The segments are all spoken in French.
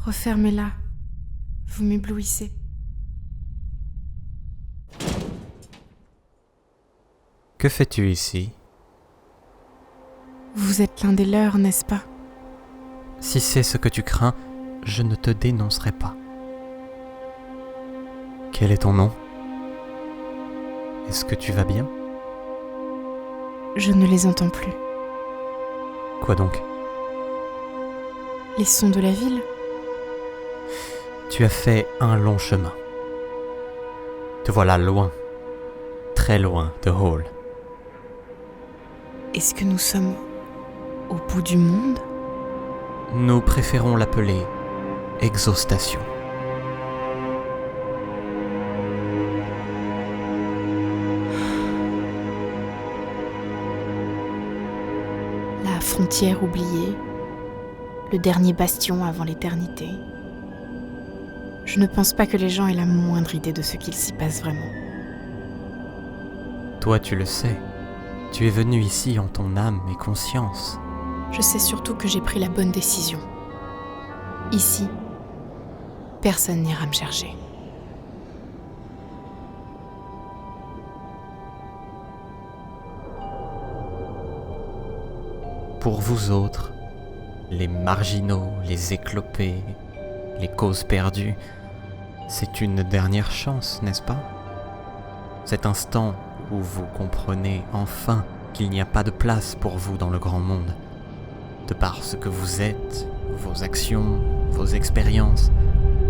Refermez-la. Vous m'éblouissez. Que fais-tu ici ? Vous êtes l'un des leurs, n'est-ce pas ? Si c'est ce que tu crains, je ne te dénoncerai pas. Quel est ton nom ? Est-ce que tu vas bien ? Je ne les entends plus. Quoi donc ? Les sons de la ville ? Tu as fait un long chemin. Te voilà loin, très loin de Hall. Est-ce que nous sommes au bout du monde ? Nous préférons l'appeler Exostation. La frontière oubliée, le dernier bastion avant l'éternité. Je ne pense pas que les gens aient la moindre idée de ce qu'il s'y passe vraiment. Toi, tu le sais. Tu es venu ici en ton âme et conscience. Je sais surtout que j'ai pris la bonne décision. Ici, personne n'ira me chercher. Pour vous autres, les marginaux, les éclopés, les causes perdues, c'est une dernière chance, n'est-ce pas ? Cet instant où vous comprenez enfin qu'il n'y a pas de place pour vous dans le grand monde. De par ce que vous êtes, vos actions, vos expériences,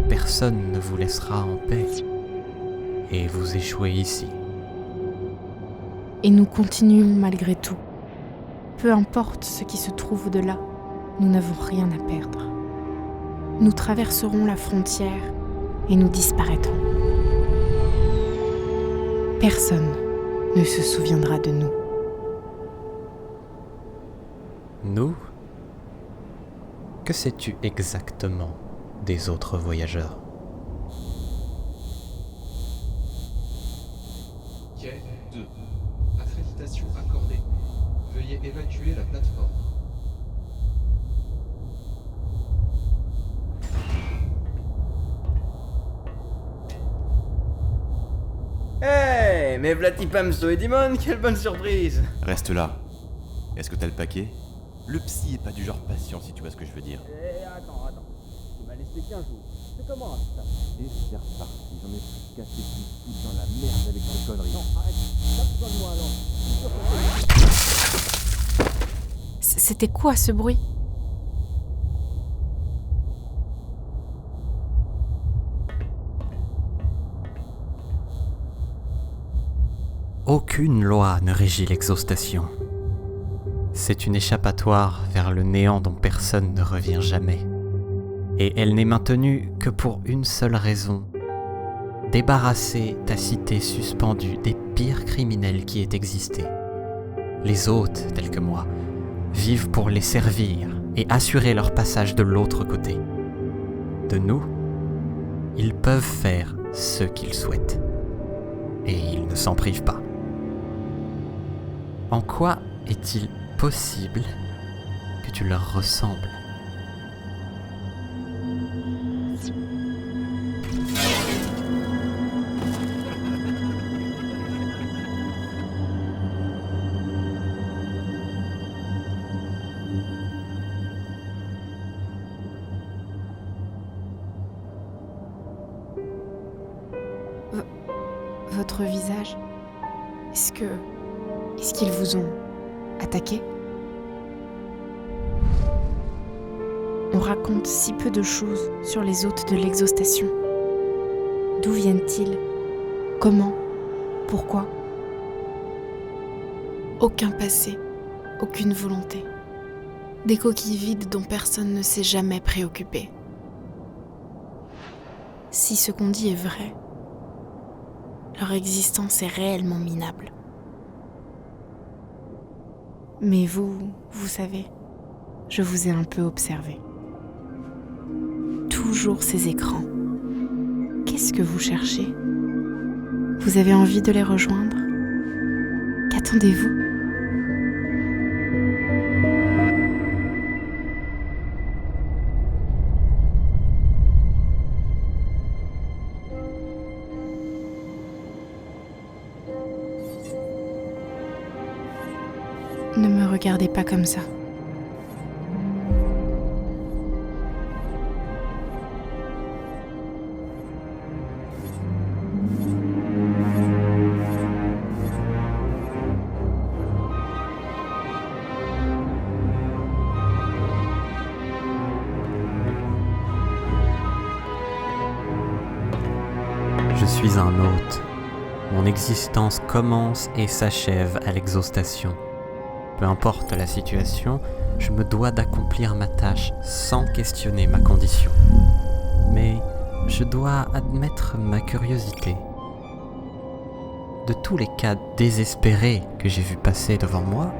personne ne vous laissera en paix. Et vous échouez ici. Et nous continuons malgré tout. Peu importe ce qui se trouve au-delà, nous n'avons rien à perdre. Nous traverserons la frontière et nous disparaîtrons. Personne ne se souviendra de nous. Nous ? Que sais-tu exactement des autres voyageurs ? Quai 2. Accréditation accordée. Veuillez évacuer la plateforme. Hey, mais Vlati Pamso et Dimon, quelle bonne surprise! Reste là. Est-ce que t'as le paquet? Le psy est pas du genre patient, si tu vois ce que je veux dire. Attends. Tu m'as laissé 15 jours. C'est comment ça? Et c'est reparti. J'en ai plus cassé qu'une foutre dans la merde avec ces conneries. Non, arrête. T'as besoin de moi alors. C'était quoi ce bruit ? Aucune loi ne régit l'exostation. C'est une échappatoire vers le néant dont personne ne revient jamais. Et elle n'est maintenue que pour une seule raison. Débarrasser ta cité suspendue des pires criminels qui aient existé. Les hôtes, tels que moi, vivent pour les servir et assurer leur passage de l'autre côté. De nous, ils peuvent faire ce qu'ils souhaitent. Et ils ne s'en privent pas. En quoi est-il possible que tu leur ressembles ? Votre visage, est-ce qu'ils vous ont attaqué ? On raconte si peu de choses sur les hôtes de l'exostation. D'où viennent-ils ? Comment ? Pourquoi ? Aucun passé, aucune volonté. Des coquilles vides dont personne ne s'est jamais préoccupé. Si ce qu'on dit est vrai, leur existence est réellement minable. Mais vous savez, je vous ai un peu observé. Toujours ces écrans. Qu'est-ce que vous cherchez ? Vous avez envie de les rejoindre ? Qu'attendez-vous ? regardez pas comme ça. Je suis un hôte. Mon existence commence et s'achève à l'exhaustation. Peu importe la situation, je me dois d'accomplir ma tâche sans questionner ma condition. Mais je dois admettre ma curiosité. De tous les cas désespérés que j'ai vus passer devant moi,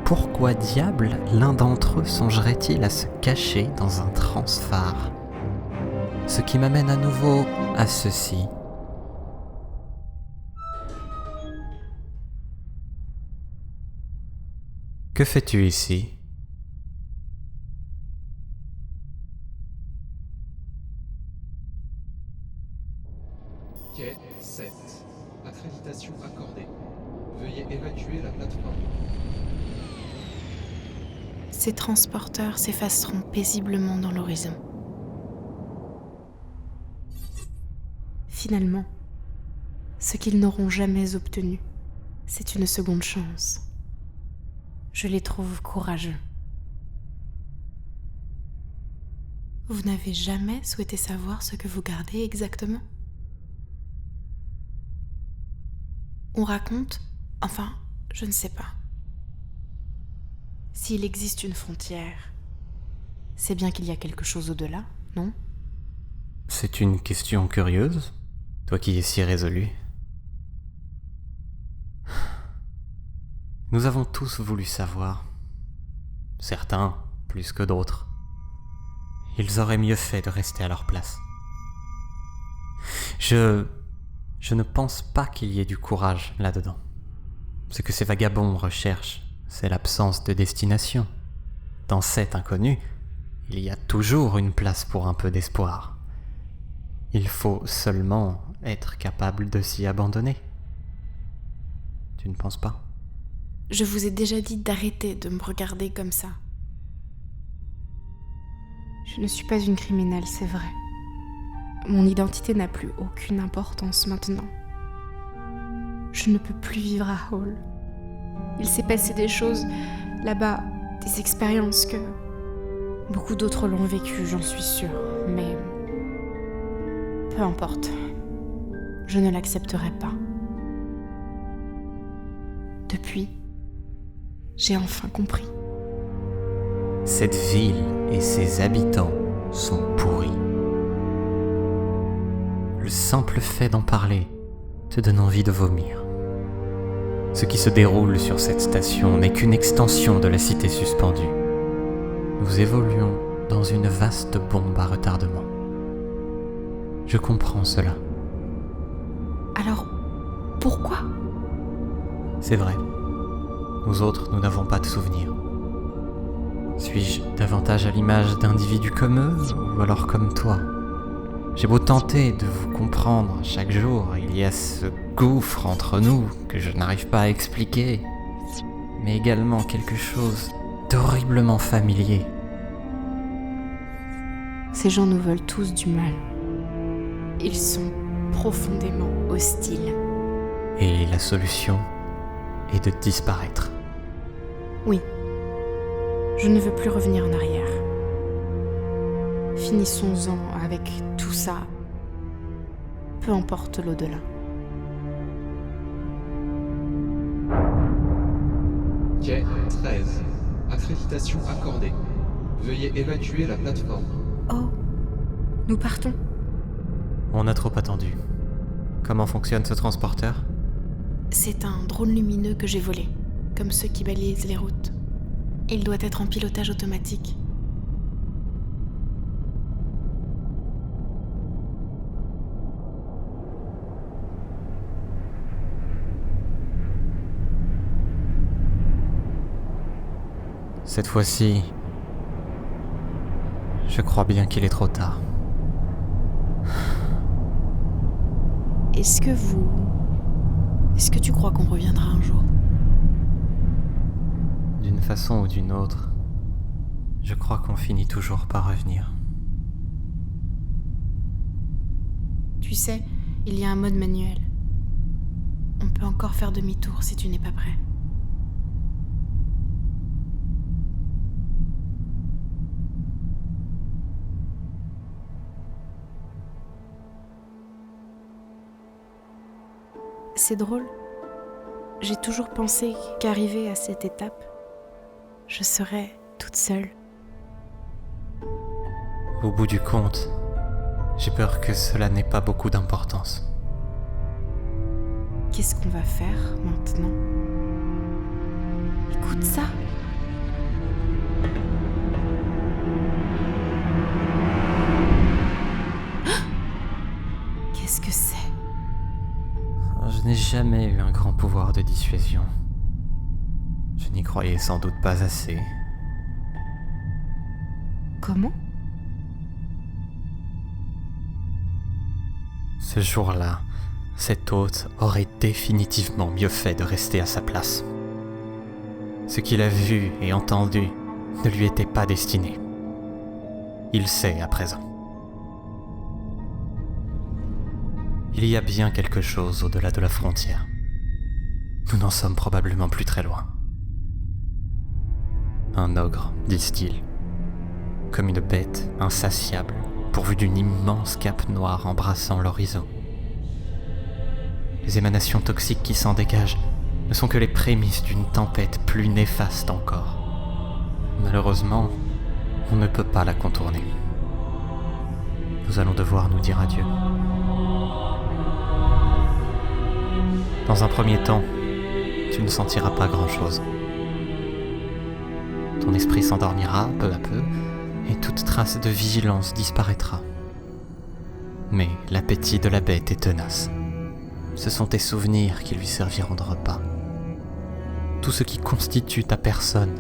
pourquoi diable l'un d'entre eux songerait-il à se cacher dans un transphare ? Ce qui m'amène à nouveau à ceci. Que fais-tu ici ? Quai 7. Accréditation accordée. Veuillez évacuer la plateforme. Ces transporteurs s'effaceront paisiblement dans l'horizon. Finalement, ce qu'ils n'auront jamais obtenu, c'est une seconde chance. Je les trouve courageux. Vous n'avez jamais souhaité savoir ce que vous gardez exactement ? On raconte, enfin, je ne sais pas. S'il existe une frontière, c'est bien qu'il y a quelque chose au-delà, non ? C'est une question curieuse, toi qui es si résolu. Nous avons tous voulu savoir. Certains, plus que d'autres. Ils auraient mieux fait de rester à leur place. Je ne pense pas qu'il y ait du courage là-dedans. Ce que ces vagabonds recherchent, c'est l'absence de destination. Dans cet inconnu, il y a toujours une place pour un peu d'espoir. Il faut seulement être capable de s'y abandonner. Tu ne penses pas ? Je vous ai déjà dit d'arrêter de me regarder comme ça. Je ne suis pas une criminelle, c'est vrai. Mon identité n'a plus aucune importance maintenant. Je ne peux plus vivre à Hall. Il s'est passé des choses là-bas, des expériences que beaucoup d'autres l'ont vécues, j'en suis sûre. Mais peu importe, je ne l'accepterai pas. Depuis, j'ai enfin compris. Cette ville et ses habitants sont pourris. Le simple fait d'en parler te donne envie de vomir. Ce qui se déroule sur cette station n'est qu'une extension de la cité suspendue. Nous évoluons dans une vaste bombe à retardement. Je comprends cela. Alors, pourquoi ? C'est vrai. Nous autres, nous n'avons pas de souvenirs. Suis-je davantage à l'image d'individus comme eux, ou alors comme toi ? J'ai beau tenter de vous comprendre chaque jour, il y a ce gouffre entre nous que je n'arrive pas à expliquer, mais également quelque chose d'horriblement familier. Ces gens nous veulent tous du mal. Ils sont profondément hostiles. Et la solution est de disparaître. Oui, je ne veux plus revenir en arrière. Finissons-en avec tout ça. Peu importe l'au-delà. Quai 13. Accréditation accordée. Veuillez évacuer la plateforme. Oh, nous partons. On a trop attendu. Comment fonctionne ce transporteur ? C'est un drone lumineux que j'ai volé, comme ceux qui balisent les routes. Il doit être en pilotage automatique. Cette fois-ci, je crois bien qu'il est trop tard. Est-ce que tu crois qu'on reviendra un jour ? D'une façon ou d'une autre, je crois qu'on finit toujours par revenir. Tu sais, il y a un mode manuel. On peut encore faire demi-tour si tu n'es pas prêt. C'est drôle. J'ai toujours pensé qu'arrivée à cette étape, je serais toute seule. Au bout du compte, j'ai peur que cela n'ait pas beaucoup d'importance. Qu'est-ce qu'on va faire maintenant? Écoute ça. Qu'est-ce que c'est? Je n'ai jamais eu un grand pouvoir de dissuasion. Je n'y croyais sans doute pas assez. Comment? Ce jour-là, cet hôte aurait définitivement mieux fait de rester à sa place. Ce qu'il a vu et entendu ne lui était pas destiné. Il sait à présent. Il y a bien quelque chose au-delà de la frontière. Nous n'en sommes probablement plus très loin. Un ogre, disent-ils, comme une bête insatiable, pourvue d'une immense cape noire embrassant l'horizon. Les émanations toxiques qui s'en dégagent ne sont que les prémices d'une tempête plus néfaste encore. Malheureusement, on ne peut pas la contourner. Nous allons devoir nous dire adieu. Dans un premier temps, tu ne sentiras pas grand-chose. Ton esprit s'endormira peu à peu et toute trace de vigilance disparaîtra. Mais l'appétit de la bête est tenace. Ce sont tes souvenirs qui lui serviront de repas. Tout ce qui constitue ta personne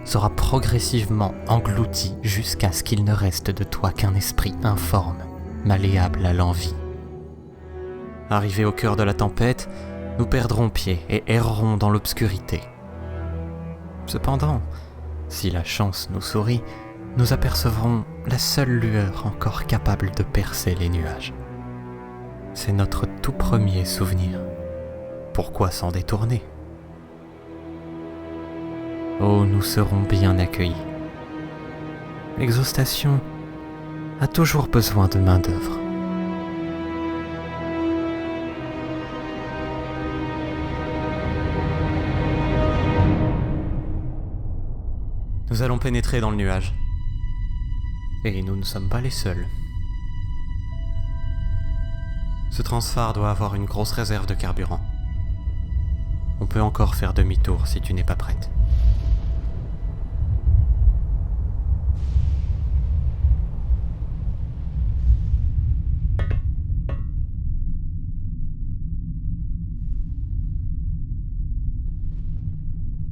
sera progressivement englouti jusqu'à ce qu'il ne reste de toi qu'un esprit informe, malléable à l'envie. Arrivés au cœur de la tempête, nous perdrons pied et errerons dans l'obscurité. Cependant, si la chance nous sourit, nous apercevrons la seule lueur encore capable de percer les nuages. C'est notre tout premier souvenir. Pourquoi s'en détourner? Oh, nous serons bien accueillis. L'exhaustation a toujours besoin de main-d'œuvre. Nous allons pénétrer dans le nuage. Et nous ne sommes pas les seuls. Ce transphare doit avoir une grosse réserve de carburant. On peut encore faire demi-tour si tu n'es pas prête.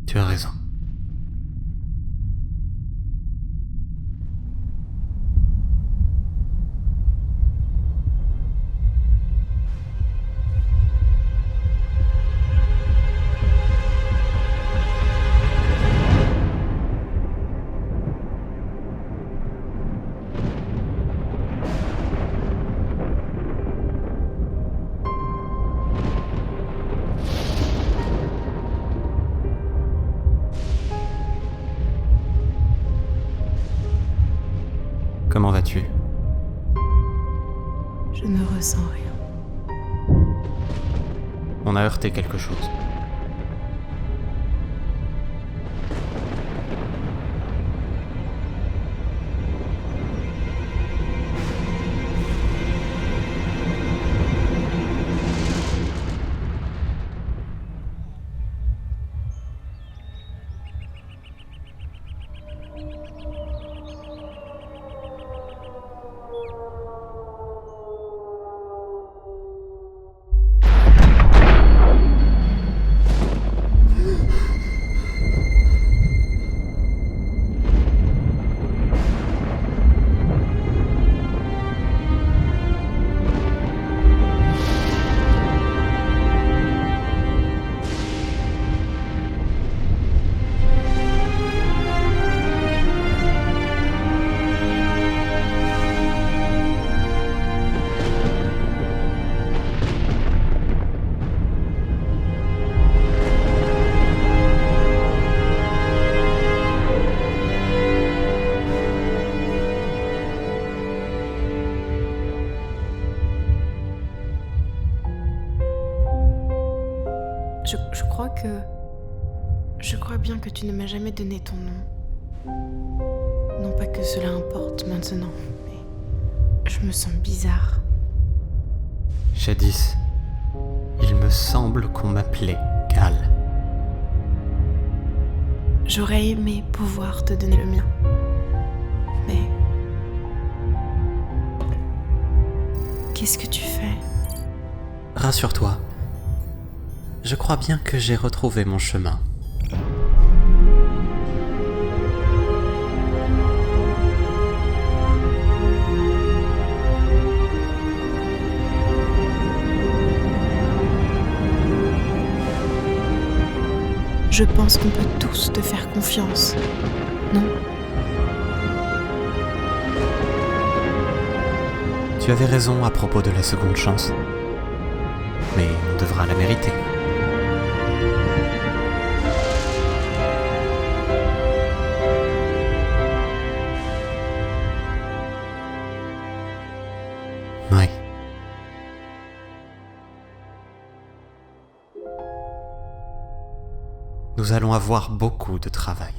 Tu as raison. Comment vas-tu? Je ne ressens rien. On a heurté quelque chose. que je crois bien que tu ne m'as jamais donné ton nom. Non pas que cela importe maintenant, mais je me sens bizarre. Jadis, il me semble qu'on m'appelait Cal. J'aurais aimé pouvoir te donner le mien. Mais... qu'est-ce que tu fais ? Rassure-toi, je crois bien que j'ai retrouvé mon chemin. Je pense qu'on peut tous te faire confiance, non ? Tu avais raison à propos de la seconde chance. Mais on devra la mériter. Oui. Nous allons avoir beaucoup de travail.